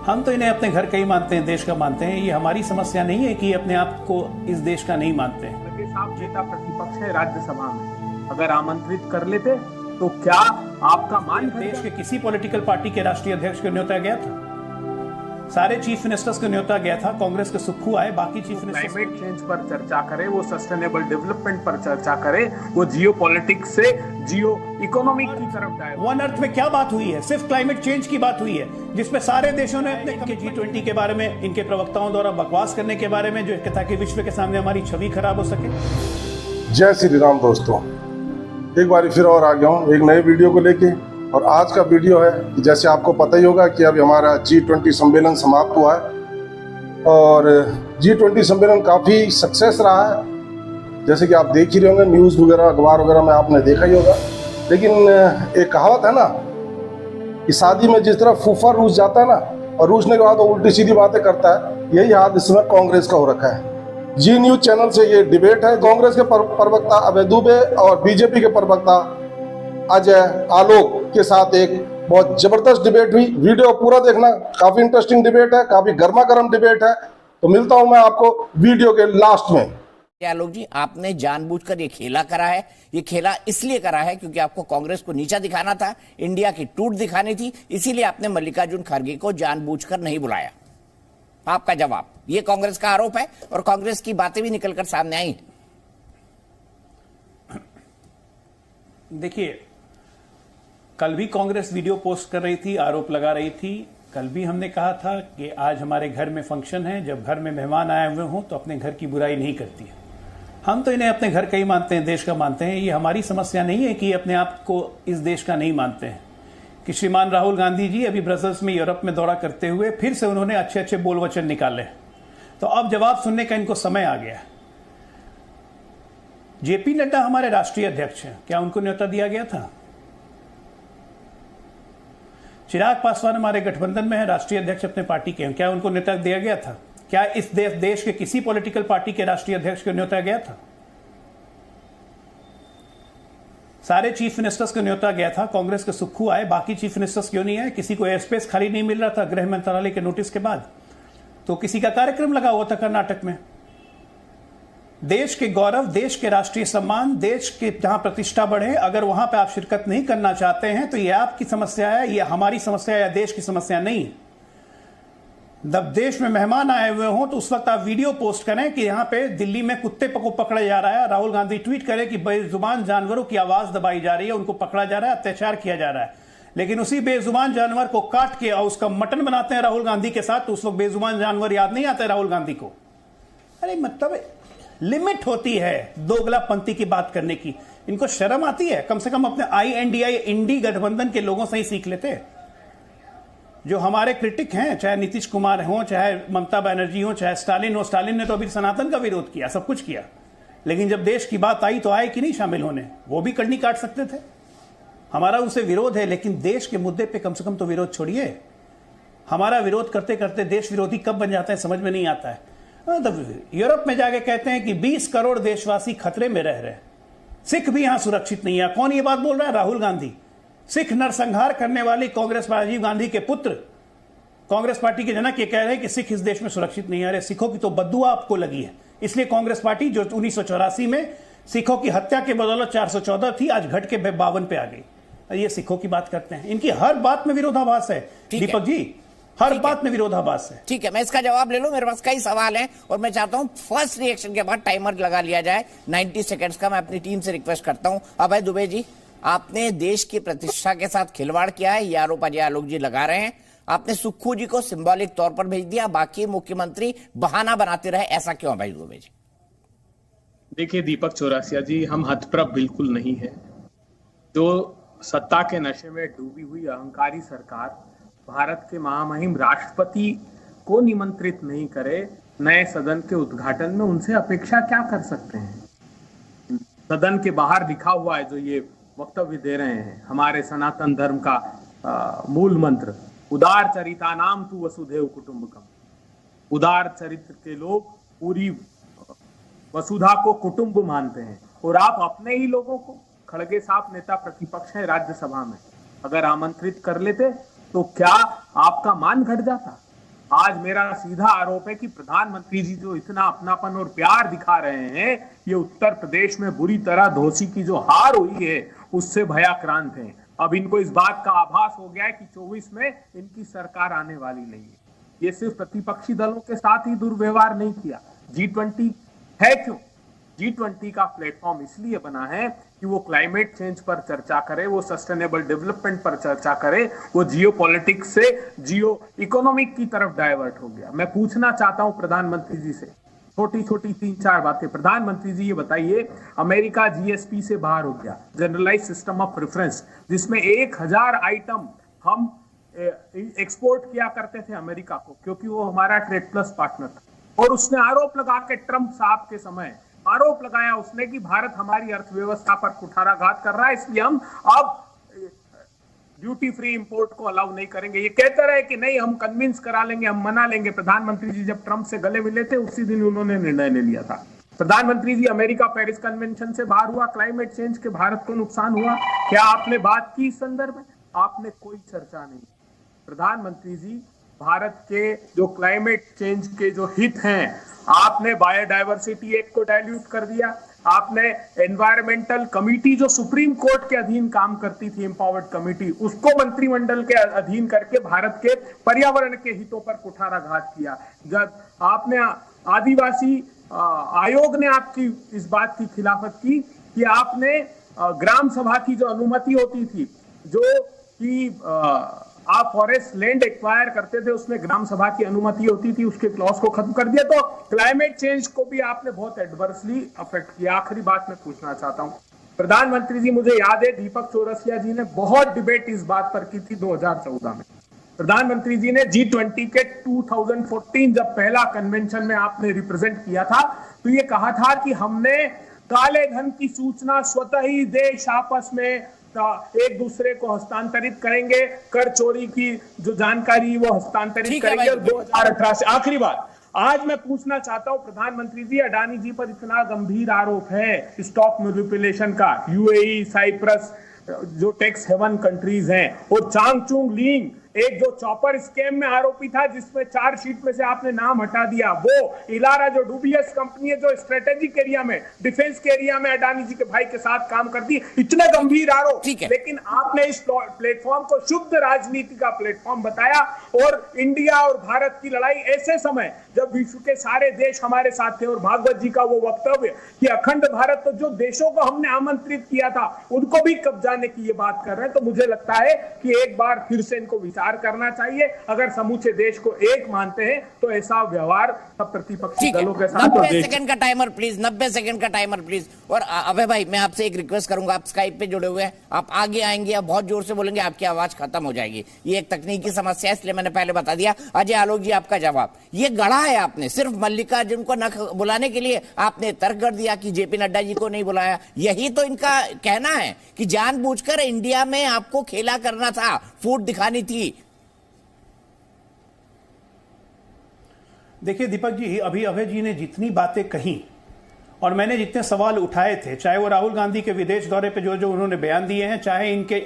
हम तो इन्हें अपने घर का ही मानते हैं, देश का मानते हैं। ये हमारी समस्या नहीं है कि अपने आप को इस देश का नहीं मानते हैं। साहब नेता प्रतिपक्ष है राज्यसभा में, अगर आमंत्रित कर लेते तो क्या आपका मान देश के किसी पॉलिटिकल पार्टी के राष्ट्रीय अध्यक्ष को न्योता गया था? सारे चीफ मिनिस्टर्स को न्योता गया था। कांग्रेस के सुक्खू आए, बाकी चीफ मिनिस्टर्स क्लाइमेट चेंज पर चर्चा करें, वो सस्टेनेबल डेवलपमेंट पर चर्चा करें, वो जियो पॉलिटिक्स से जियो इकोनॉमिक की तरफ जाए। वन अर्थ में क्या बात हुई है? सिर्फ क्लाइमेट चेंज की बात हुई है, जिसमें सारे देशों ने अपने G20 के बारे में, इनके प्रवक्ताओं द्वारा बकवास करने के बारे में, जो ताकि विश्व के सामने हमारी छवि खराब हो सके। जय श्री राम दोस्तों, एक बार फिर और आ गया हूँ एक नए वीडियो को लेके। और आज का वीडियो है कि जैसे आपको पता ही होगा कि अभी हमारा G20 सम्मेलन समाप्त हुआ है और G20 सम्मेलन काफ़ी सक्सेस रहा है। जैसे कि आप देख ही रहे होंगे, न्यूज़ वगैरह, अखबार वगैरह में आपने देखा ही होगा। लेकिन एक कहावत है ना कि शादी में जिस तरह फूफा रूस जाता है ना, और रूसने के बाद वो उल्टी सीधी बातें करता है, यही हाल इस समय कांग्रेस का हो रखा है। जी न्यूज़ चैनल से ये डिबेट है। कांग्रेस के प्रवक्ता अभय दुबे और बीजेपी के प्रवक्ता अजय आलोक के साथ एक बहुत जबरदस्त डिबेट हुई। वीडियो पूरा देखना, काफी इंटरेस्टिंग डिबेट है, काफी गर्मा गर्म डिबेट है। तो मिलता हूं मैं आपको वीडियो के लास्ट में। आलोक जी, आपने जानबूझकर ये खेला करा है। ये खेला इसलिए करा है क्योंकि आपको कांग्रेस को नीचा दिखाना था, इंडिया की टूट दिखानी थी, इसीलिए आपने मल्लिकार्जुन खड़गे को जानबूझकर नहीं बुलाया। आपका जवाब, ये कांग्रेस का आरोप है और कांग्रेस की बातें भी निकलकर सामने आई। देखिए, कल भी कांग्रेस वीडियो पोस्ट कर रही थी, आरोप लगा रही थी। कल भी हमने कहा था कि आज हमारे घर में फंक्शन है, जब घर में मेहमान आए हुए हों तो अपने घर की बुराई नहीं करती है। हम तो इन्हें अपने घर का ही मानते हैं, देश का मानते हैं। ये हमारी समस्या नहीं है कि अपने आप को इस देश का नहीं मानते हैं। कि श्रीमान राहुल गांधी जी अभी ब्रसल्स में, यूरोप में दौरा करते हुए फिर से उन्होंने अच्छे अच्छे बोल वचन निकाले, तो अब जवाब सुनने का इनको समय आ गया। जेपी नड्डा हमारे राष्ट्रीय अध्यक्ष हैं, क्या उनको न्योता दिया गया था? चिराग पासवान हमारे गठबंधन में है, राष्ट्रीय अध्यक्ष अपने पार्टी के हैं, क्या उनको न्योता दिया गया था? क्या इस देश के किसी पॉलिटिकल पार्टी के राष्ट्रीय अध्यक्ष को न्योता गया था? सारे चीफ मिनिस्टर्स को न्योता गया था। कांग्रेस के सुक्खू आए, बाकी चीफ मिनिस्टर्स क्यों नहीं आए? किसी को एयर स्पेस खाली नहीं मिल रहा था गृह मंत्रालय के नोटिस के बाद, तो किसी का कार्यक्रम लगा हुआ था कर्नाटक में। देश के गौरव, देश के राष्ट्रीय सम्मान, देश के जहां प्रतिष्ठा बढ़े, अगर वहां पे आप शिरकत नहीं करना चाहते हैं तो यह आपकी समस्या है, यह हमारी समस्या है, या देश की समस्या नहीं है। जब देश में मेहमान आए हुए हों तो उस वक्त आप वीडियो पोस्ट करें कि यहां पे दिल्ली में कुत्ते को पकड़ा जा रहा है, राहुल गांधी ट्वीट करें कि बेजुबान जानवरों की आवाज दबाई जा रही है, उनको पकड़ा जा रहा है, अत्याचार किया जा रहा है, लेकिन उसी बेजुबान जानवर को काट के और उसका मटन बनाते हैं राहुल गांधी के साथ, तो उस वक्त बेजुबान जानवर याद नहीं आता राहुल गांधी को। अरे मतलब लिमिट होती है दोगलापंथी की बात करने की। इनको शर्म आती है? कम से कम अपने INDI इंडी गठबंधन के लोगों से ही सीख लेते। जो हमारे क्रिटिक हैं, चाहे नीतीश कुमार हो, चाहे ममता बनर्जी हो, चाहे स्टालिन हो, स्टालिन ने तो अभी सनातन का विरोध किया, सब कुछ किया, लेकिन जब देश की बात आई तो आए कि नहीं शामिल होने? वो भी कड़नी काट सकते थे। हमारा उनसे विरोध है, लेकिन देश के मुद्दे पे कम से कम तो विरोध छोड़िए। हमारा विरोध करते करते देश विरोधी कब बन जाते हैं समझ में नहीं आता है। यूरोप में जाके कहते हैं कि 20 करोड़ देशवासी खतरे में रह रहे हैं, सिख भी यहां सुरक्षित नहीं है। कौन ये बात बोल रहा है? राहुल गांधी। सिख नरसंहार करने वाली कांग्रेस, राजीव गांधी के पुत्र, कांग्रेस पार्टी के जनक, ये कह रहे हैं कि सिख इस देश में सुरक्षित नहीं है। अरे सिखों की तो बद्दुआ आपको लगी है, इसलिए कांग्रेस पार्टी जो 1984 में सिखों की हत्या के बदौलत 414 थी, आज घट के 52 पे आ गई। ये सिखों की बात करते हैं, इनकी हर बात में विरोधाभास है दीपक जी, हर बात में विरोधाभास है। ठीक है, मैं इसका जवाब ले लूं, मेरे पास कई सवाल हैं और मैं चाहता हूं फर्स्ट रिएक्शन के बाद टाइमर लगा लिया जाए 90 सेकंड्स का। मैं अपनी टीम से रिक्वेस्ट करता हूं। अभय दुबे जी, आपने देश की प्रतिष्ठा के साथ खिलवाड़ किया है, ये आरोप अजय आलोक जी लगा रहे हैं। आपने सुक्खू जी को सिंबॉलिक तौर पर भेज दिया, बाकी मुख्यमंत्री बहाना बनाते रहे, ऐसा क्यों अभय दुबे जी? देखिए दीपक चौरसिया जी, हम हतप्रभ बिल्कुल नहीं है। जो सत्ता के नशे में डूबी हुई अहंकारी सरकार भारत के महामहिम राष्ट्रपति को निमंत्रित नहीं करे नए सदन के उद्घाटन में, उनसे अपेक्षा क्या कर सकते हैं? सदन के बाहर लिखा हुआ है जो ये वक्तव्य दे रहे हैं, हमारे सनातन धर्म का मूल मंत्र, उदार चरिता नाम तू वसुधैव कुटुंबकम। उदार चरित्र के लोग पूरी वसुधा को कुटुंब मानते हैं, और आप अपने ही लोगों को, खड़गे साहब नेता प्रतिपक्ष है राज्यसभा में, अगर आमंत्रित कर लेते तो क्या आपका मान घट जाता? आज मेरा सीधा आरोप है कि प्रधानमंत्री जी जो इतना अपनापन और प्यार दिखा रहे हैं, ये उत्तर प्रदेश में बुरी तरह धोसी की जो हार हुई है उससे भयाक्रांत हैं। अब इनको इस बात का आभास हो गया है कि 24 में इनकी सरकार आने वाली नहीं है। ये सिर्फ प्रतिपक्षी दलों के साथ ही दुर्व्यवहार नहीं किया। G20 है क्यों? G20 का प्लेटफॉर्म इसलिए बना है कि वो क्लाइमेट चेंज पर चर्चा करे, वो सस्टेनेबल डेवलपमेंट पर चर्चा करे, वो जियो पॉलिटिक्स से जियो इकोनॉमिक की तरफ डाइवर्ट हो गया। मैं पूछना चाहता हूं प्रधानमंत्री जी से छोटी छोटी 3-4 बातें। प्रधानमंत्री जी ये बताइए, अमेरिका GSP से बाहर हो गया, जनरलाइज सिस्टम ऑफ प्रेफरेंस, जिसमें 1000 आइटम हम एक्सपोर्ट किया करते थे अमेरिका को, क्योंकि वो हमारा ट्रेड प्लस पार्टनर था। और उसने आरोप लगा के, ट्रंप साहब के समय आरोप लगाया उसने कि भारत हमारी अर्थव्यवस्था पर कुठाराघात कर रहा है, इसलिए हम अब ड्यूटी फ्री इंपोर्ट को अलाउ नहीं करेंगे। ये कहते रहे कि नहीं, हम कन्विंस करा लेंगे, हम मना लेंगे। प्रधानमंत्री जी जब ट्रंप से गले मिले थे उसी दिन उन्होंने निर्णय ले लिया था। प्रधानमंत्री जी, अमेरिका पेरिस कन्वेंशन से बाहर हुआ, क्लाइमेट चेंज के भारत को नुकसान हुआ, क्या आपने बात की इस संदर्भ में? आपने कोई चर्चा नहीं। प्रधानमंत्री जी, भारत के जो क्लाइमेट चेंज के जो हित हैं, आपने बायोडायवर्सिटी एक्ट को डाइल्यूट कर दिया, आपने एनवायरमेंटल कमिटी जो सुप्रीम कोर्ट के अधीन काम करती थी, एम्पावर्ड कमिटी, उसको मंत्रिमंडल के अधीन करके भारत के पर्यावरण के हितों पर कुठाराघात किया। जब आपने आदिवासी आयोग ने आपकी इस बात की खिलाफत की कि आपने ग्राम सभा की जो अनुमति होती थी, जो कि आप फॉरेस्ट लैंड एक्वायर करते थे, उसमें ग्राम सभा की अनुमति होती थी, उसके क्लॉज को खत्म कर दिया। तो क्लाइमेट चेंज को भी आपने बहुत एडवर्सली अफेक्ट किया। आखिरी बात मैं पूछना चाहता हूं प्रधानमंत्री जी, मुझे याद है दीपक चौरसिया जी ने बहुत डिबेट इस बात पर की थी 2014 में। प्रधानमंत्री जी ने G20 के 2014 जब पहला कन्वेंशन में आपने रिप्रेजेंट किया था, तो ये कहा था कि हमने काले धन की सूचना स्वतः ही देश आपस में एक दूसरे को हस्तांतरित करेंगे, कर चोरी की जो जानकारी वो हस्तांतरित करेंगे। 2018 से आखिरी बात, आज मैं पूछना चाहता हूं प्रधानमंत्री जी, अडानी जी पर इतना गंभीर आरोप है स्टॉक मैनिपुलेशन का, UAE, साइप्रस जो टैक्स हेवन कंट्रीज हैं, और चांगचुंग लींग एक जो चॉपर स्कैम में आरोपी था, जिसमें चार्जशीट में से आपने नाम हटा दिया, वो इलारा जो डूबीएस कंपनी है जो स्ट्रेटेजिक एरिया में, डिफेंस के एरिया में अडानी जी के भाई के साथ काम करती, इतने गंभीर आरोप, लेकिन आपने इस प्लेटफॉर्म को शुद्ध राजनीति का प्लेटफॉर्म बताया। और इंडिया और भारत की लड़ाई ऐसे समय जब विश्व के सारे देश हमारे साथ थे, और भागवत जी का वो वक्तव्य कि अखंड भारत, तो जो देशों को हमने आमंत्रित किया था उनको भी कब्जाने की ये बात कर रहे हैं। तो मुझे लगता है कि एक बार फिर से इनको विचार करना चाहिए। अगर समूचे देश को एक मानते हैं तो ऐसा व्यवहार सब प्रतिपक्षी दलों के साथ। 90 सेकंड का टाइमर प्लीज, 90 सेकंड का टाइमर प्लीज। और अभय भाई, मैं आपसे एक रिक्वेस्ट करूंगा, आप स्काइप पे जुड़े हुए हैं, आप आगे आएंगे, आप बहुत जोर से बोलेंगे, आपकी आवाज खत्म हो जाएगी। ये एक तकनीकी समस्या है, इसलिए मैंने पहले बता दिया। अजय आलोक जी, आपका जवाब। ये गढ़ा है आपने, सिर्फ मल्लिकार्जुन को न बुलाने के लिए आपने तर्क कर दिया कि जेपी नड्डा जी को नहीं बुलाया। यही तो इनका कहना है कि जानबूझकर इंडिया में आपको खेला करना था, फूट दिखानी थी। देखिए दीपक जी, अभी अभय जी ने जितनी बातें कही और मैंने जितने सवाल उठाए थे, चाहे वो राहुल गांधी के विदेश दौरे पे जो जो उन्होंने बयान दिए हैं, चाहे इनके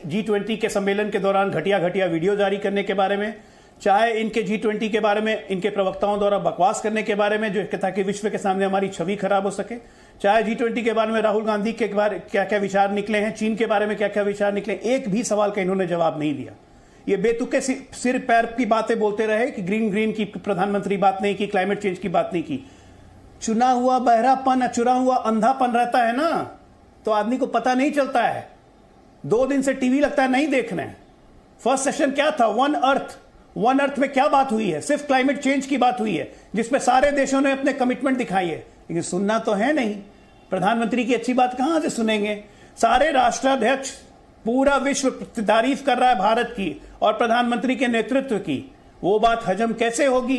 G20 के सम्मेलन के दौरान घटिया घटिया वीडियो जारी करने के बारे में, चाहे इनके G20 के बारे में इनके प्रवक्ताओं द्वारा बकवास करने के बारे में, जो ताकि विश्व के सामने हमारी छवि खराब हो सके, चाहे G20 के बारे में राहुल गांधी के बारे क्या क्या विचार निकले हैं, चीन के बारे में क्या क्या विचार निकले, एक भी सवाल का इन्होंने जवाब नहीं दिया। ये बेतुके सिर पैर की बातें बोलते रहे कि ग्रीन की प्रधानमंत्री बात नहीं की, क्लाइमेट चेंज की बात नहीं की। चुना हुआ बहरापन, चुरा हुआ अंधापन रहता है ना, तो आदमी को पता नहीं चलता है। 2 दिन से टीवी लगता है नहीं देख रहे हैं। फर्स्ट सेशन क्या था? वन अर्थ में क्या बात हुई है? सिर्फ क्लाइमेट चेंज की बात हुई है, जिसमें सारे देशों ने अपने कमिटमेंट दिखाई है, लेकिन सुनना तो है नहीं। प्रधानमंत्री की अच्छी बात कहां से सुनेंगे? सारे राष्ट्राध्यक्ष, पूरा विश्व तारीफ कर रहा है भारत की और प्रधानमंत्री के नेतृत्व की, वो बात हजम कैसे होगी?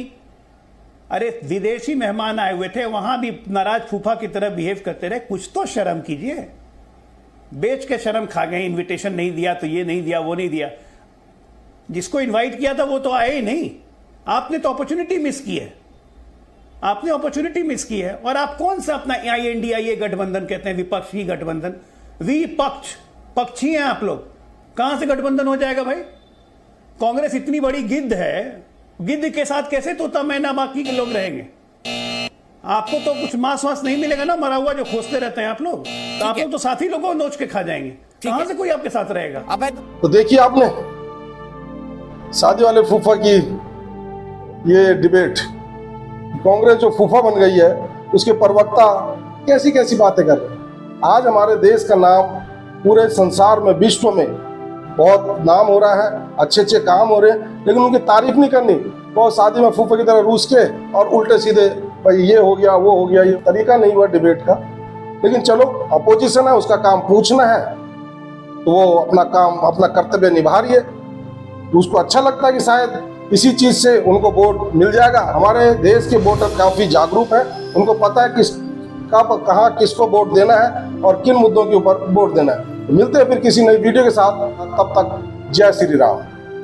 अरे विदेशी मेहमान आए हुए थे, वहां भी नाराज फूफा की तरह बिहेव करते रहे। कुछ तो शर्म कीजिए। बेच के शर्म खा गए, इनविटेशन नहीं दिया तो ये नहीं दिया, वो नहीं दिया। जिसको इनवाइट किया था वो तो आए ही नहीं। आपने तो अपॉर्चुनिटी मिस की है, आपने अपॉर्चुनिटी मिस की है। और आप कौन सा अपना INDIA गठबंधन कहते हैं, विपक्षी गठबंधन? पक्षी हैं आप लोग। कहां से गठबंधन हो जाएगा भाई? कांग्रेस इतनी बड़ी गिद्ध है गिद्ध के साथ कैसे तोता मैना बाकी के लोग रहेंगे? आपको तो कुछ मांस वास नहीं मिलेगा ना, मरा हुआ जो खोजते रहते हैं आप लोग, तो आप लोग तो साथी लोगों को नोच के खा जाएंगे। कहां से कोई आपके साथ रहेगा? अबे तो देखिए आपने शादी वाले फूफा की ये डिबेट, कांग्रेस जो फूफा बन गई है उसके प्रवक्ता कैसी कैसी बातें कर रहे हैं। आज हमारे देश का नाम पूरे संसार में, विश्व में बहुत नाम हो रहा है, अच्छे अच्छे काम हो रहे हैं, लेकिन उनकी तारीफ नहीं करनी। बहुत शादी में फूफा की तरह रूस के और उल्टे सीधे भाई ये हो गया वो हो गया, ये तरीका नहीं हुआ डिबेट का। लेकिन चलो, अपोजिशन है, उसका काम पूछना है, तो वो अपना काम, अपना कर्तव्य निभा रही है। उसको अच्छा लगता है कि शायद इसी चीज से उनको वोट मिल जाएगा। हमारे देश के वोटर काफी जागरूक हैं, उनको पता है किस कहाँ किसको वोट देना है और किन मुद्दों के ऊपर वोट देना है। मिलते हैं फिर किसी नई वीडियो के साथ, तब तक जय श्री राम।